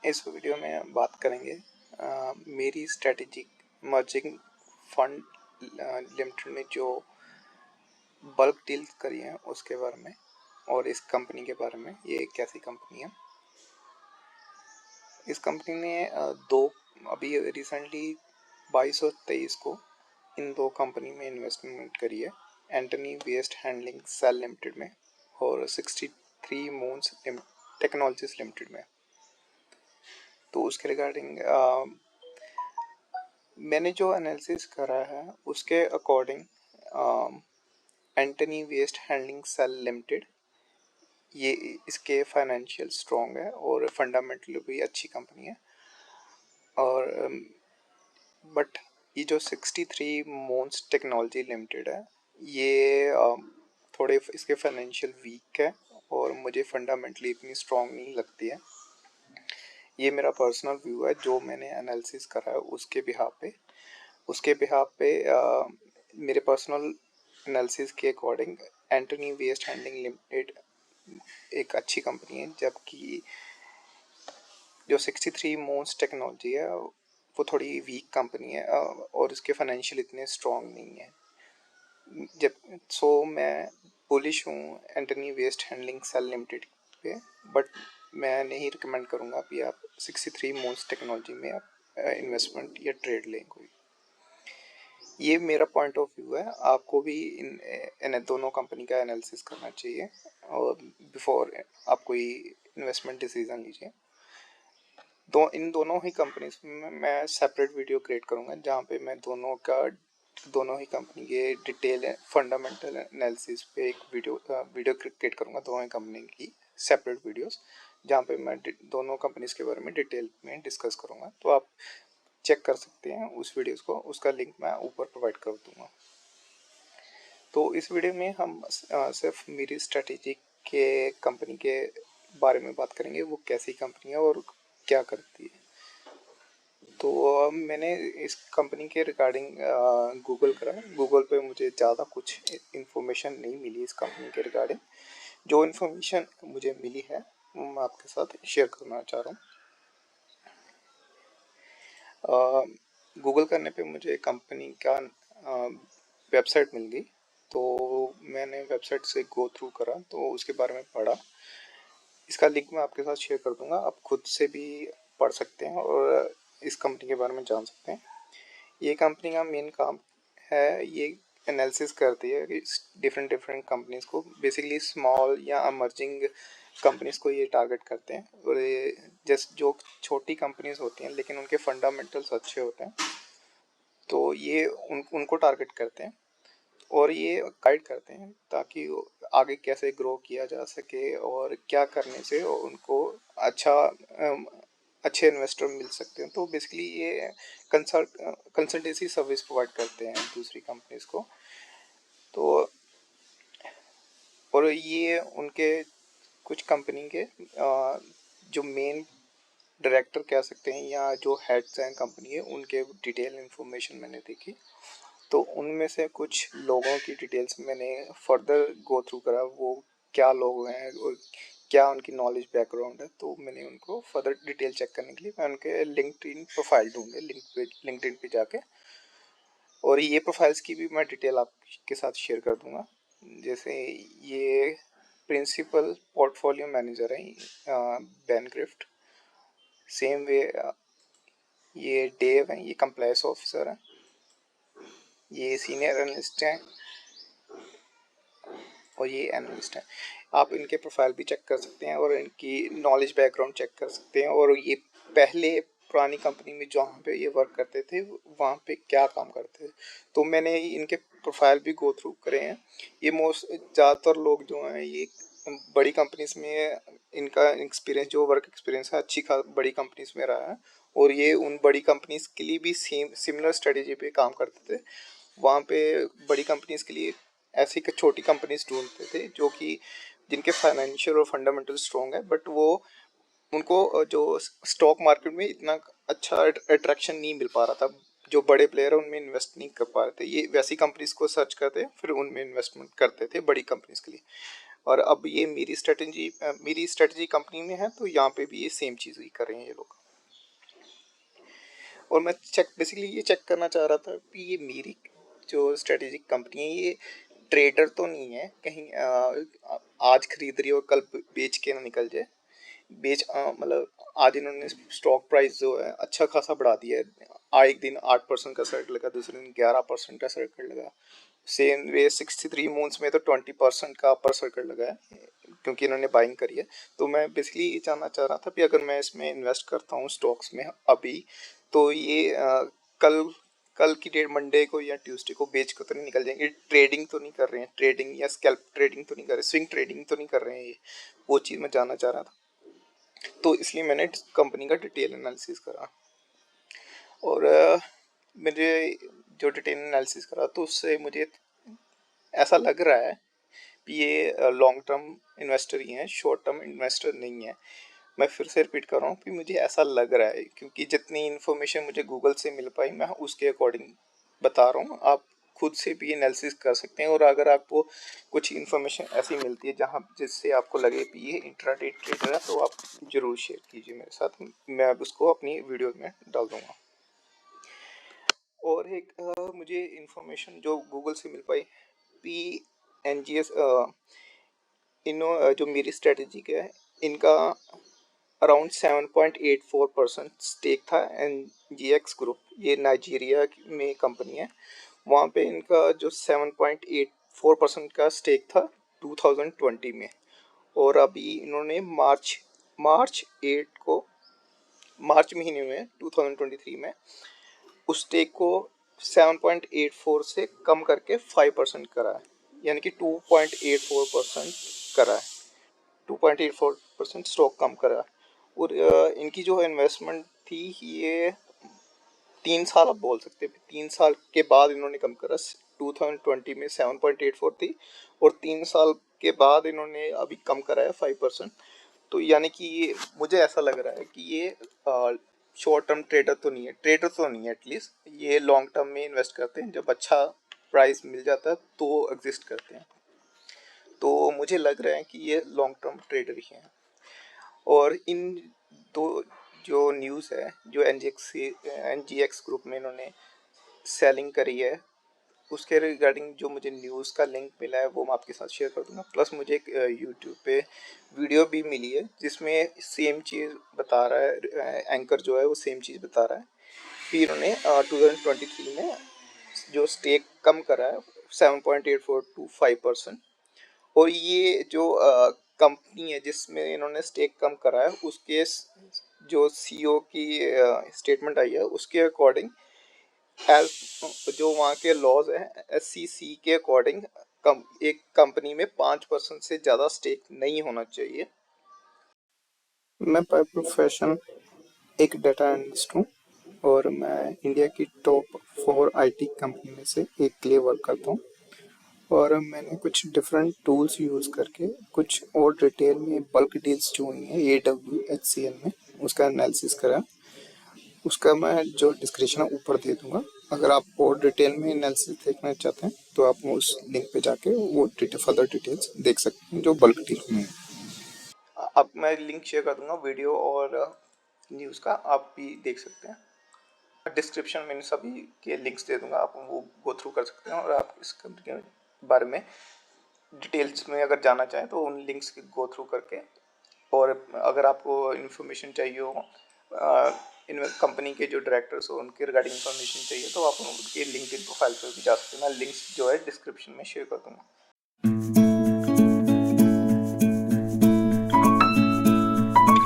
इस वीडियो में हम बात करेंगे मेरी स्ट्रेटेजिक मर्जिंग फंड लिमिटेड ने जो बल्क डील्स करी हैं उसके बारे में और इस कंपनी के बारे में। ये एक कैसी कंपनी है। इस कंपनी ने दो अभी रिसेंटली 22 और 23 को इन दो कंपनी में इन्वेस्टमेंट करी है, Antony Waste Handling Cell Limited में और 63 मून्स टेक्नोलॉजीज लिमिटेड में। तो उसके रिगार्डिंग मैंने जो एनालिसिस करा है उसके according Antony Waste Handling Cell Limited ये इसके फाइनेंशियल स्ट्रॉन्ग है और फंडामेंटली भी अच्छी कंपनी है। और बट ये जो 63 मून्स टेक्नोलॉजी लिमिटेड है ये थोड़े इसके फाइनेंशियल वीक है और मुझे फंडामेंटली इतनी स्ट्रॉन्ग नहीं लगती है। ये मेरा पर्सनल व्यू है जो मैंने एनालिसिस करा है उसके बिहाफ पे मेरे पर्सनल एनालिसिस के according Antony Waste Handling Limited एक अच्छी कंपनी है, जबकि जो 63 मोस्ट टेक्नोलॉजी है वो थोड़ी वीक कंपनी है और इसके फाइनेंशियल इतने स्ट्रॉन्ग नहीं है। मैं बुलिश हूँ Antony Waste Handling Cell Limited पे, बट मैं नहीं रिकमेंड करूँगा कि आप 63 मोस्ट टेक्नोलॉजी में आप इन्वेस्टमेंट या ट्रेड लें कोई। ये मेरा पॉइंट ऑफ व्यू है। आपको भी इन दोनों कंपनी का एनालिसिस करना चाहिए और बिफोर आप कोई इन्वेस्टमेंट डिसीजन लीजिए। इन दोनों ही कंपनीज में मैं सेपरेट वीडियो क्रिएट करूँगा जहाँ पे मैं दोनों ही कंपनी के डिटेल फंडामेंटल एनालिसिस पे एक वीडियो क्रिएट करूँगा। दोनों ही कंपनी की सेपरेट वीडियोस जहाँ पे मैं दोनों कंपनीज के बारे में डिटेल में डिस्कस करूँगा। तो आप चेक कर सकते हैं उस वीडियोस को, उसका लिंक मैं ऊपर प्रोवाइड कर दूँगा। तो इस वीडियो में हम सिर्फ मेरी स्ट्रेटेजी के कंपनी के बारे में बात करेंगे, वो कैसी कंपनी है और क्या करती है। तो मैंने इस कंपनी के रिगार्डिंग गूगल करा। गूगल पे मुझे ज़्यादा कुछ इन्फॉर्मेशन नहीं मिली इस कंपनी के रिगार्डिंग। जो इन्फॉर्मेशन मुझे मिली है वो मैं आपके साथ शेयर करना चाह रहा हूँ। गूगल करने पे मुझे कंपनी का वेबसाइट मिल गई, तो मैंने वेबसाइट से गो थ्रू करा तो उसके बारे में पढ़ा। इसका लिंक मैं आपके साथ शेयर कर दूंगा, आप खुद से भी पढ़ सकते हैं और इस कंपनी के बारे में जान सकते हैं। ये कंपनी का मेन काम है, ये एनालिसिस करती है कि डिफरेंट कंपनीज को, बेसिकली स्मॉल या अमर्जिंग कंपनीज को ये टारगेट करते हैं। और ये जैसे जो छोटी कंपनीज होती हैं लेकिन उनके फंडामेंटल्स अच्छे होते हैं तो ये उनको टारगेट करते हैं और ये गाइड करते हैं ताकि आगे कैसे ग्रो किया जा सके और क्या करने से उनको अच्छे इन्वेस्टर मिल सकते हैं। तो बेसिकली ये कंसल्टेंसी सर्विस प्रोवाइड करते हैं दूसरी कंपनीज को। तो और ये उनके कुछ कंपनी के जो मेन डायरेक्टर कह सकते हैं या जो हेड्स हैं कंपनी है, उनके डिटेल इन्फॉर्मेशन मैंने देखी। तो उनमें से कुछ लोगों की डिटेल्स मैंने फर्दर गो थ्रू करा, वो क्या लोग हैं और क्या उनकी नॉलेज बैकग्राउंड है। तो मैंने उनको फर्दर डिटेल चेक करने के लिए मैं उनके लिंक्डइन प्रोफाइल ढूंढे लिंक्डइन पे जाके, और ये प्रोफाइल्स की भी मैं डिटेल आपके साथ शेयर कर दूंगा। जैसे ये प्रिंसिपल पोर्टफोलियो मैनेजर है बेन ग्रिफ्ट, सेम वे ये डेव हैं, ये कंप्लायंस ऑफिसर हैं, ये सीनियर एनालिस्ट हैं और ये एनालिस्ट हैं। आप इनके प्रोफाइल भी चेक कर सकते हैं और इनकी नॉलेज बैकग्राउंड चेक कर सकते हैं और ये पहले पुरानी कंपनी में जहाँ पे ये वर्क करते थे वहाँ पे क्या काम करते थे। तो मैंने इनके प्रोफाइल भी गो थ्रू करे हैं। ये मोस्ट ज़्यादातर लोग जो हैं ये बड़ी कंपनीज में इनका एक्सपीरियंस, जो वर्क एक्सपीरियंस है अच्छी बड़ी कंपनीज में रहा है और ये उन बड़ी कंपनीज के लिए भी सिमिलर स्ट्रेटेजी पे काम करते थे। वहाँ पे बड़ी कंपनीज के लिए ऐसी छोटी कंपनीज ढूंढते थे जो कि जिनके फाइनेंशियल और फंडामेंटल स्ट्रॉन्ग है, बट वो उनको जो स्टॉक मार्केट में इतना अच्छा अट्रैक्शन नहीं मिल पा रहा था। जो बड़े प्लेयर है उनमें इन्वेस्ट नहीं कर पा रहे थे, ये वैसी कंपनीज को सर्च करते फिर उनमें इन्वेस्टमेंट करते थे बड़ी कंपनीज के लिए। और अब ये मेरी स्ट्रेटजी कंपनी में है, तो यहाँ पे भी ये सेम चीज़ ही कर रहे हैं ये लोग। और मैं बेसिकली ये चेक करना चाह रहा था कि ये मेरी जो स्ट्रेटेजिक कंपनी है ये ट्रेडर तो नहीं है कहीं आज खरीद रही है और कल बेच के ना निकल जाए। मतलब आज इन्होंने स्टॉक प्राइस जो है अच्छा खासा बढ़ा दिया है। एक दिन 8% का सर्किट लगा, दूसरे दिन 11% का सर्किट लगा। सेम वे 63 मून्स में तो 20% का अपर सर्किट लगा है, क्योंकि इन्होंने बाइंग करी है। तो मैं बेसिकली ये जानना चाह रहा था कि अगर मैं इसमें इन्वेस्ट करता हूँ स्टॉक्स में अभी, तो ये कल कल की डेट मंडे को या ट्यूसडे को बेच कर तो नहीं निकल जाएंगे। ट्रेडिंग तो नहीं कर रहे हैं, ट्रेडिंग या स्कैल्प ट्रेडिंग तो नहीं कर रहे, स्विंग ट्रेडिंग तो नहीं कर रहे हैं ये। वो चीज़ मैं जानना चाह रहा था, तो इसलिए मैंने कंपनी का डिटेल एनालिसिस करा। और मुझे जो डिटेल एनालिसिस करा तो उससे मुझे ऐसा लग रहा है कि ये लॉन्ग टर्म इन्वेस्टर ही हैं, शॉर्ट टर्म इन्वेस्टर नहीं है। मैं फिर से रिपीट कर रहा हूँ कि मुझे ऐसा लग रहा है, क्योंकि जितनी इन्फॉर्मेशन मुझे गूगल से मिल पाई मैं उसके अकॉर्डिंग बता रहा हूँ। आप खुद से भी एनालिसिस कर सकते हैं, और अगर आपको कुछ इन्फॉर्मेशन ऐसी मिलती है जहाँ जिससे आपको लगे कि ये इंट्राडे ट्रेडर है, तो आप ज़रूर शेयर कीजिए मेरे साथ, मैं अब उसको अपनी वीडियो में डाल दूँगा। और एक मुझे इन्फॉर्मेशन जो गूगल से मिल पाई, PNGS जो मेरी स्ट्रेटेजी का है, इनका अराउंड 7.84% स्टेक था। NGX ग्रुप, ये नाइजीरिया में कंपनी है, वहाँ पे इनका जो 7.84% का स्टेक था 2020 में। और अभी इन्होंने मार्च 8 को, मार्च महीने में 2023 में उस स्टेक को 7.84 से कम करके 5% करा है, यानी कि 2.84% करा है। 2.84% स्टॉक कम करा। और इनकी जो इन्वेस्टमेंट थी ये 3 साल, आप बोल सकते हैं 3 साल के बाद इन्होंने कम करा। 2020 में 7.84 थी, और 3 साल के बाद इन्होंने अभी कम करा है 5%। तो यानी कि ये मुझे ऐसा लग रहा है कि ये शॉर्ट टर्म ट्रेडर तो नहीं है, एटलीस्ट ये लॉन्ग टर्म में इन्वेस्ट करते हैं, जब अच्छा प्राइस मिल जाता है तो एग्जिस्ट करते हैं। तो मुझे लग रहा है कि ये लॉन्ग टर्म ट्रेडर ही हैं। और इन दो जो न्यूज़ है जो NGX ग्रुप में इन्होंने सेलिंग करी है, उसके रिगार्डिंग जो मुझे न्यूज़ का लिंक मिला है वो मैं आपके साथ शेयर कर दूंगा। प्लस मुझे एक यूट्यूब पे वीडियो भी मिली है जिसमें सेम चीज़ बता रहा है, एंकर जो है वो सेम चीज़ बता रहा है। फिर उन्होंने 2023 में जो स्टेक कम करा है 7.84 to 5%। और ये जो कंपनी है जिसमें इन्होंने स्टेक कम करा है, उसके जो CEO की स्टेटमेंट आई है उसके अकॉर्डिंग, एज जो वहाँ के लॉज हैं SEC के अकॉर्डिंग, एक कंपनी में 5% से ज़्यादा स्टेक नहीं होना चाहिए। मैं बाय प्रोफेशन एक डाटा एनालिस्ट हूँ, और मैं इंडिया की टॉप 4 IT कंपनी में से एक के लिए वर्क करता हूँ। और मैंने कुछ डिफरेंट टूल्स यूज़ करके कुछ और डिटेल में बल्क डील्स जो हुई हैं AWHCL में, उसका एनालिसिस करा। उसका मैं जो डिस्क्रिप्शन है ऊपर दे दूंगा। अगर आप और डिटेल में एनालिसिस देखना चाहते हैं तो आप उस लिंक पे जाके वो फर्दर डिटेल्स देख सकते हैं जो बल्क डील में। अब मैं लिंक शेयर कर दूंगा वीडियो और न्यूज़ का, आप भी देख सकते हैं। डिस्क्रिप्शन में इन सभी के लिंक्स दे दूंगा, आप वो गो थ्रू कर सकते हैं, और आप इस कंपनी के बारे में डिटेल्स में अगर जानना चाहें तो उन लिंक्स के गो थ्रू करके। और अगर आपको इन्फॉर्मेशन चाहिए हो इन कंपनी के जो डायरेक्टर्स हो उनके रिगार्डिंग इन्फॉर्मेशन चाहिए, तो आप उनके लिंक्डइन प्रोफाइल पर भी जा सकते हैं। मैं लिंक्स जो है डिस्क्रिप्शन में शेयर कर दूँगा।